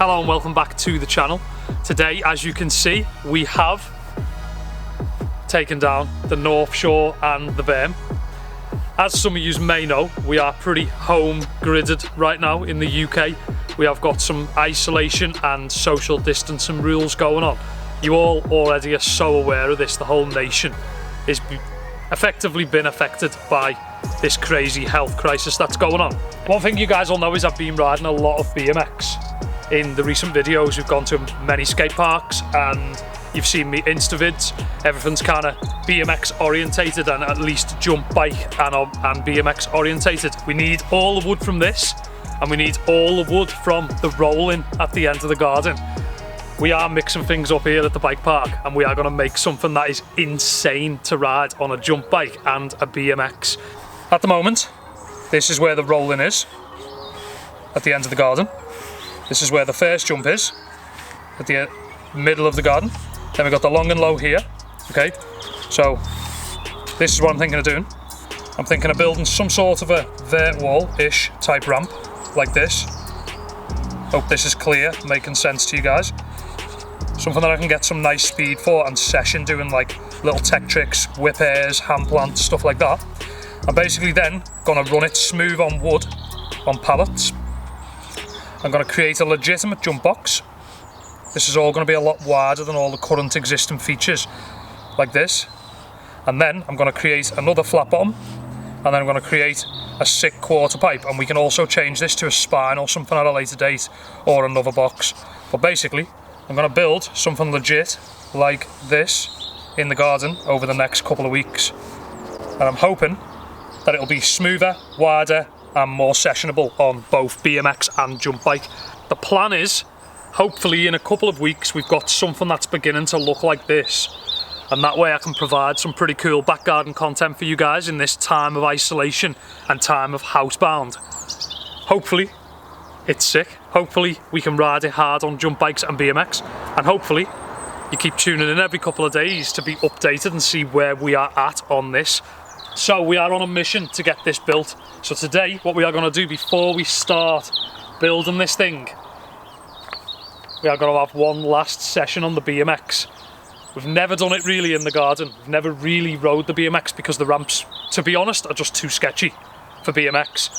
Hello and welcome back to the channel. Today, as you can see, we have taken down the North Shore and the berm. As some of you may know, we are pretty home gridded right now in the UK. We have got some isolation and social distancing rules going on. You all already are so aware of this. The whole nation is effectively been affected by this crazy health crisis that's going on. One thing you guys all know is I've been riding a lot of BMX. In the recent videos, we've gone to many skate parks and you've seen me Insta vids. Everything's kind of BMX orientated and at least jump bike and BMX orientated. We need all the wood from this and we need all the wood from the rolling at the end of the garden. We are mixing things up here at the bike park and we are going to make something that is insane to ride on a jump bike and a BMX. At the moment, this is where the rolling is at the end of the garden. This is where the first jump is at the middle of the garden. Then we've got the long and low here. Okay, so this is what I'm thinking of doing. I'm thinking of building some sort of a vert wall-ish type ramp like this. Hope this is clear, making sense to you guys. Something that I can get some nice speed for and session doing like little tech tricks, whip airs, hand plants, stuff like that. I'm basically then gonna run it smooth on wood, on pallets. I'm gonna create a legitimate jump box. This is all gonna be a lot wider than all the current existing features, like this. And then I'm gonna create another flat bottom, and then I'm gonna create a sick quarter pipe, and we can also change this to a spine or something at a later date, or another box. But basically, I'm gonna build something legit like this in the garden over the next couple of weeks. And I'm hoping that it'll be smoother, wider, and more sessionable on both BMX and jump bike. The plan is, hopefully in a couple of weeks, we've got something that's beginning to look like this. And that way I can provide some pretty cool back garden content for you guys in this time of isolation and time of housebound. Hopefully, it's sick. Hopefully we can ride it hard on jump bikes and BMX. And hopefully you keep tuning in every couple of days to be updated and see where we are at on this. So we are on a mission to get this built. So today, what we are going to do before we start building this thing, we are going to have one last session on the BMX. We've never done it really in the garden. We've never really rode the BMX because the ramps, to be honest, are just too sketchy for BMX.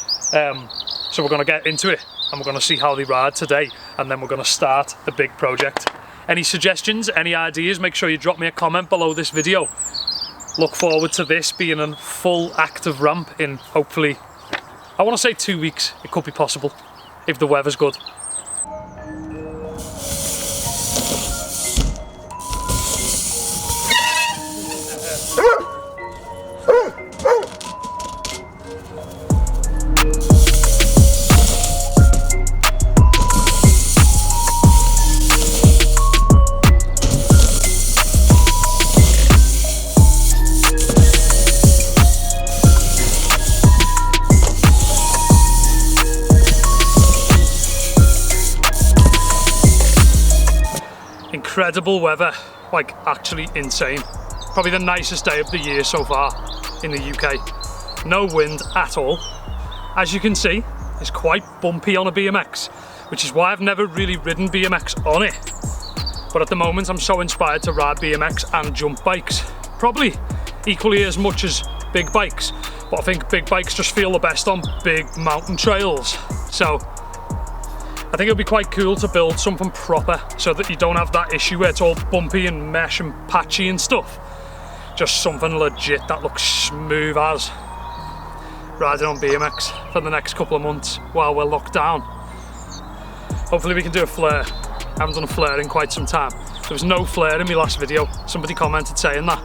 So we're going to get into it and we're going to see how they ride today, and then we're going to start the big project. Any suggestions, any ideas, make sure you drop me a comment below this video. Look forward to this being a full active ramp in hopefully, I want to say 2 weeks. It could be possible if the weather's good. Incredible weather, like actually insane. Probably the nicest day of the year so far in the UK. No wind at all. As you can see, it's quite bumpy on a BMX, which is why I've never really ridden BMX on it. But at the moment I'm so inspired to ride BMX and jump bikes, probably equally as much as big bikes, but I think big bikes just feel the best on big mountain trails. So I think it'll be quite cool to build something proper so that you don't have that issue where it's all bumpy and mesh and patchy and stuff. Just something legit that looks smooth as riding on BMX for the next couple of months while we're locked down. Hopefully we can do a flare. I haven't done a flare in quite some time. There was no flare in my last video. Somebody commented saying that.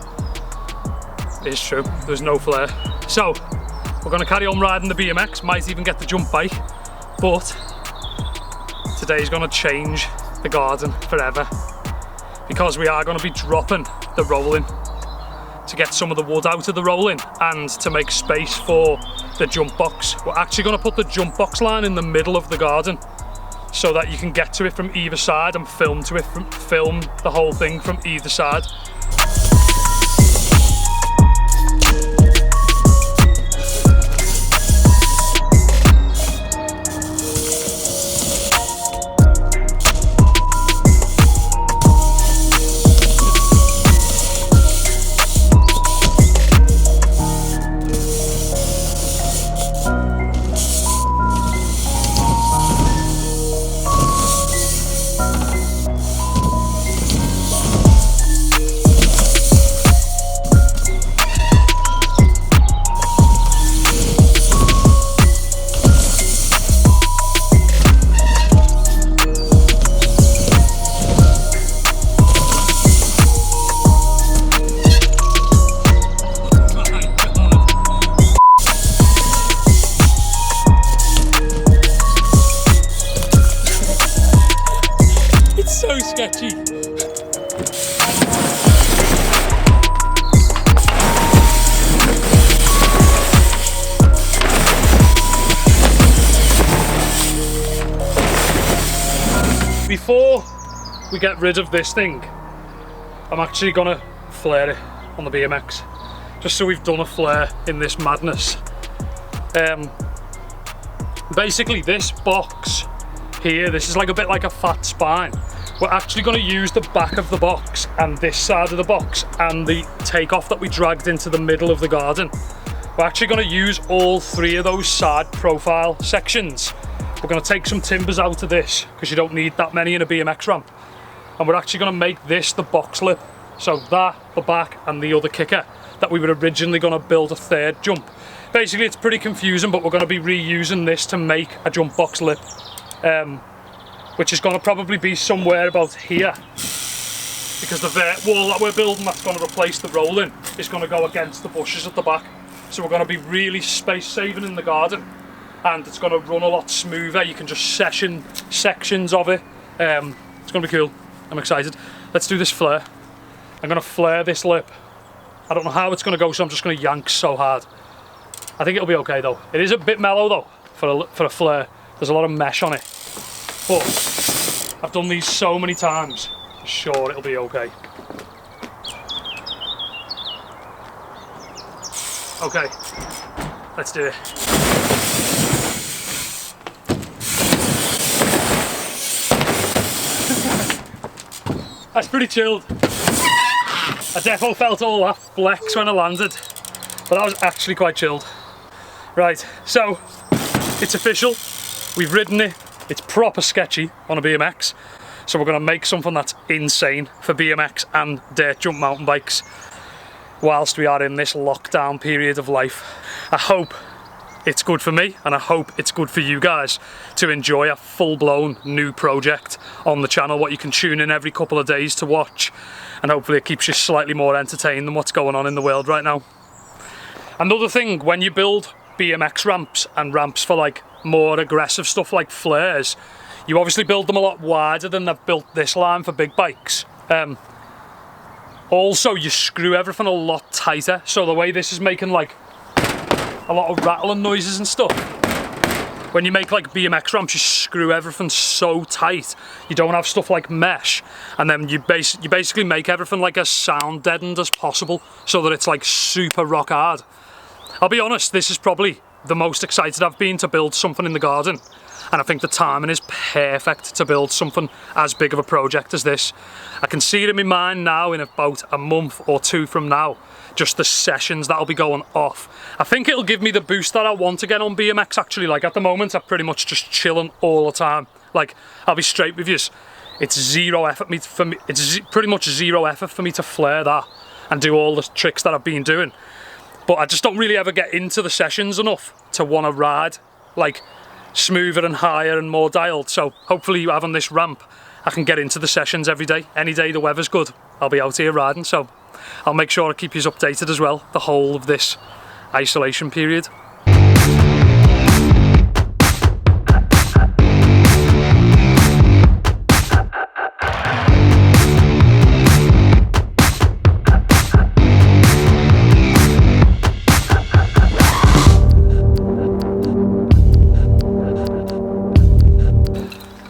It is true, there was no flare. So we're going to carry on riding the BMX, might even get the jump bike, but today's going to change the garden forever because we are going to be dropping the rolling to get some of the wood out of the rolling and to make space for the jump box. We're actually going to put the jump box line in the middle of the garden so that you can get to it from either side and film the whole thing from either side. sketchy. Before we get rid of this thing, I'm actually gonna flare it on the BMX, just so we've done a flare in this madness. Basically this box here, this is like a bit like a fat spine. We're actually going to use the back of the box and this side of the box and the takeoff that we dragged into the middle of the garden. We're actually going to use all three of those side profile sections. We're going to take some timbers out of this because you don't need that many in a BMX ramp. And we're actually going to make this the box lip. So that, the back and the other kicker that we were originally going to build a third jump. Basically it's pretty confusing, but we're going to be reusing this to make a jump box lip. Which is going to probably be somewhere about here, because the vert wall that we're building that's going to replace the rolling is going to go against the bushes at the back. So we're going to be really space saving in the garden, and it's going to run a lot smoother. You can just session sections of it. It's going to be cool. I'm excited. Let's do this flare. I'm going to flare this lip. I don't know how it's going to go, so I'm just going to yank so hard. I think it'll be okay though. It is a bit mellow though for a flare. There's a lot of mesh on it. But I've done these so many times, I'm sure it'll be okay. Okay, let's do it. That's pretty chilled. I defo felt all that flex when I landed, but that was actually quite chilled. Right, so it's official. We've ridden it. It's proper sketchy on a BMX, so we're going to make something that's insane for BMX and dirt jump mountain bikes whilst we are in this lockdown period of life. I hope it's good for me, and I hope it's good for you guys to enjoy a full-blown new project on the channel, what you can tune in every couple of days to watch, and hopefully it keeps you slightly more entertained than what's going on in the world right now. Another thing, when you build BMX ramps and ramps for like more aggressive stuff like flares, you obviously build them a lot wider than they've built this line for big bikes. Also you screw everything a lot tighter, so the way this is making like a lot of rattling noises and stuff, when you make like BMX ramps you screw everything so tight, you don't have stuff like mesh, and then you basically make everything like as sound deadened as possible so that it's like super rock hard. I'll be honest, this is probably the most excited I've been to build something in the garden, and I think the timing is perfect to build something as big of a project as this. I can see it in my mind now in about a month or two from now, just the sessions that'll be going off. I think it'll give me the boost that I want again on BMX actually. Like at the moment I'm pretty much just chilling all the time. Like I'll be straight with you, it's zero effort for me, it's pretty much zero effort for me to flare that and do all the tricks that I've been doing. But I just don't really ever get into the sessions enough to want to ride like smoother and higher and more dialed. So hopefully having this ramp, I can get into the sessions every day. Any day the weather's good, I'll be out here riding. So I'll make sure I keep you updated as well the whole of this isolation period.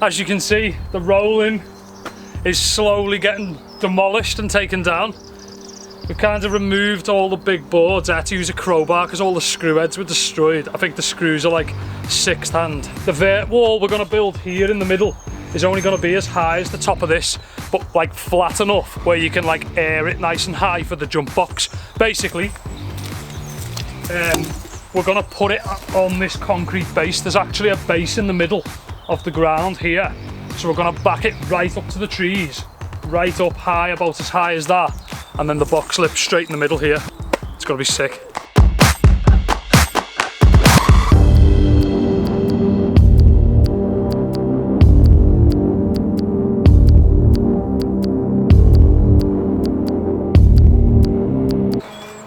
As you can see, the rolling is slowly getting demolished and taken down. We've kind of removed all the big boards. I had to use a crowbar because all the screw heads were destroyed. I think the screws are like sixth hand. The vert wall we're going to build here in the middle is only going to be as high as the top of this, but like flat enough where you can like air it nice and high for the jump box. Basically, we're going to put it on this concrete base. There's actually a base in the middle of the ground here, so we're going to back it right up to the trees, right up high, about as high as that, and then the box lip straight in the middle here. It's going to be sick.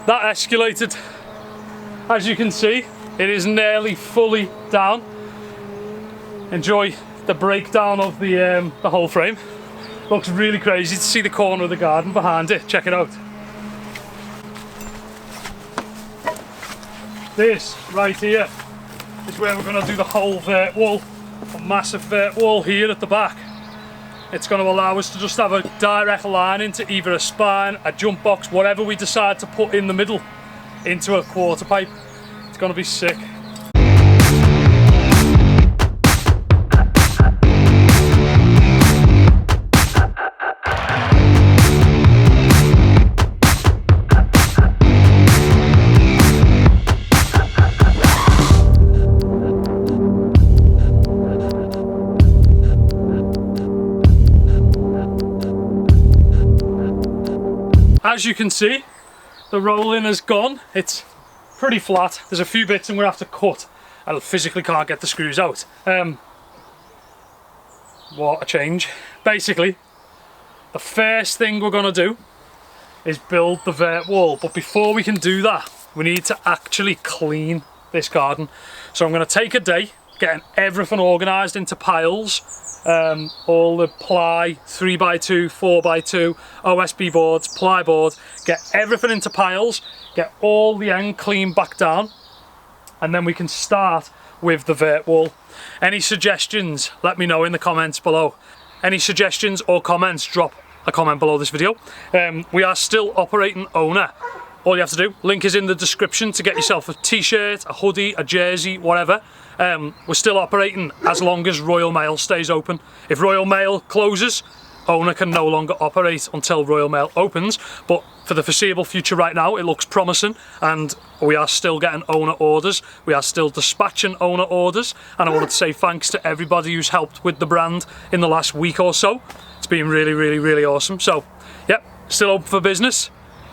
That escalated. As you can see, it is nearly fully down. Enjoy the breakdown of the whole frame. Looks really crazy to see the corner of the garden behind it. Check it out. This right here is where we're going to do the whole vert wall, a massive vert wall here at the back. It's going to allow us to just have a direct line into either a spine, a jump box, whatever we decide to put in the middle, into a quarter pipe. It's going to be sick. As you can see, the rolling has gone. It's pretty flat. There's a few bits I'm going to have to cut. I physically can't get the screws out. What a change. Basically, the first thing we're going to do is build the vert wall. But before we can do that, we need to actually clean this garden. So I'm going to take a day, getting everything organised into piles. All the ply, 3x2, 4x2, OSB boards, ply boards, get everything into piles, get all the end clean back down, and then we can start with the vert wall. Any suggestions, let me know in the comments below. Any suggestions or comments, drop a comment below this video. We are still operating OWNA. All you have to do, link is in the description to get yourself a t-shirt, a hoodie, a jersey, whatever. We're still operating as long as Royal Mail stays open. If Royal Mail closes, OWNA can no longer operate until Royal Mail opens. But for the foreseeable future right now, it looks promising, and we are still getting OWNA orders. We are still dispatching OWNA orders, and I wanted to say thanks to everybody who's helped with the brand in the last week or so. It's been really, really, really awesome. So, yep, still open for business.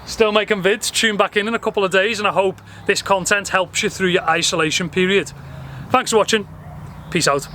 Still making vids. Tune back in a couple of days, and I hope this content helps you through your isolation period. Thanks for watching. Peace out.